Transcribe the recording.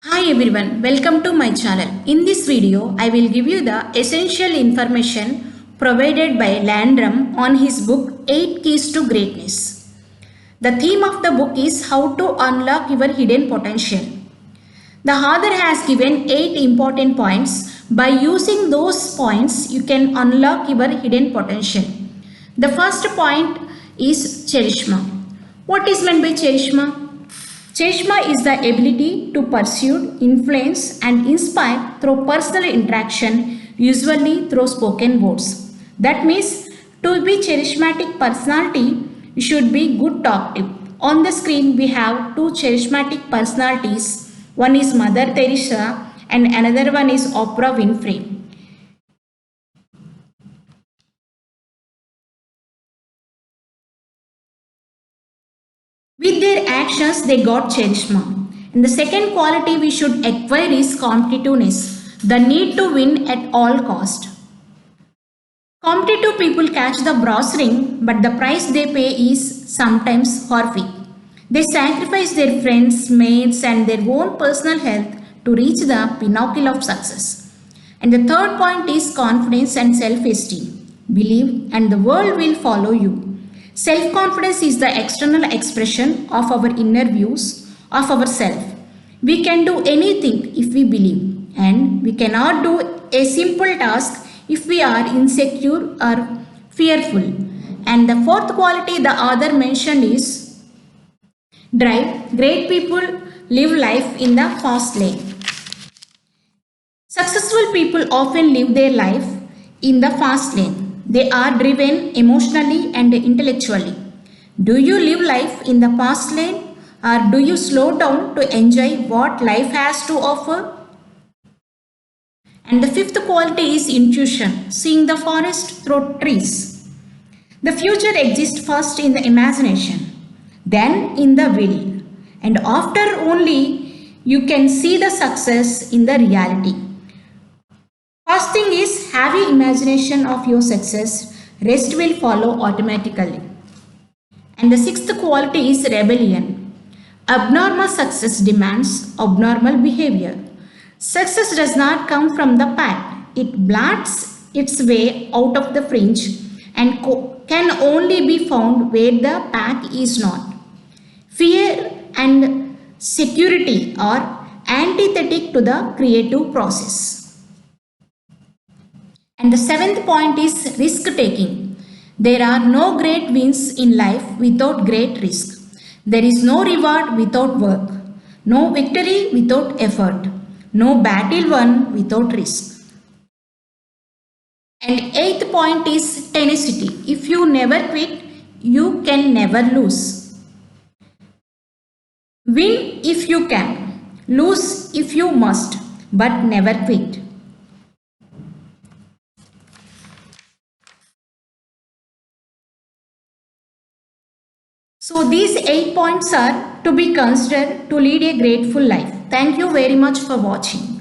Hi everyone, welcome to my channel. In this video, I will give you the essential information provided by Landrum on his book 8 Keys to Greatness. The theme of the book is how to unlock your hidden potential. The author has given 8 important points. By using those points, you can unlock your hidden potential. The first point is charisma. What is meant by charisma? Charisma is the ability to pursue, influence, and inspire through personal interaction, usually through spoken words. That means to be charismatic personality, you should be good talkative. On the screen, we have two charismatic personalities. One is Mother Teresa, and another one is Oprah Winfrey. With their actions, they got charisma. And the second quality we should acquire is competitiveness, the need to win at all cost. Competitive people catch the brass ring, but the price they pay is sometimes horrific. They sacrifice their friends, mates, and their own personal health to reach the pinnacle of success. And the third point is confidence and self-esteem. Believe, and the world will follow you. Self-confidence is the external expression of our inner views of ourselves. We can do anything if we believe, and we cannot do a simple task if we are insecure or fearful. And the fourth quality the author mentioned is drive. Great people live life in the fast lane. Successful people often live their life in the fast lane. They are driven emotionally and intellectually. Do you live life in the fast lane, or do you slow down to enjoy what life has to offer? And the fifth quality is intuition, seeing the forest through trees. The future exists first in the imagination, then in the will, and after only you can see the success in the reality. First thing is have your imagination of your success, rest will follow automatically. And the sixth quality is rebellion. Abnormal success demands abnormal behavior. Success does not come from the pack. It blasts its way out of the fringe and can only be found where the pack is not. Fear and security are antithetic to the creative process. And the seventh point is risk taking. There are no great wins in life without great risk. There is no reward without work, no victory without effort, no battle won without risk. And eighth point is tenacity. If you never quit, you can never lose. Win if you can, lose if you must, but never quit. So these 8 points are to be considered to lead a grateful life. Thank you very much for watching.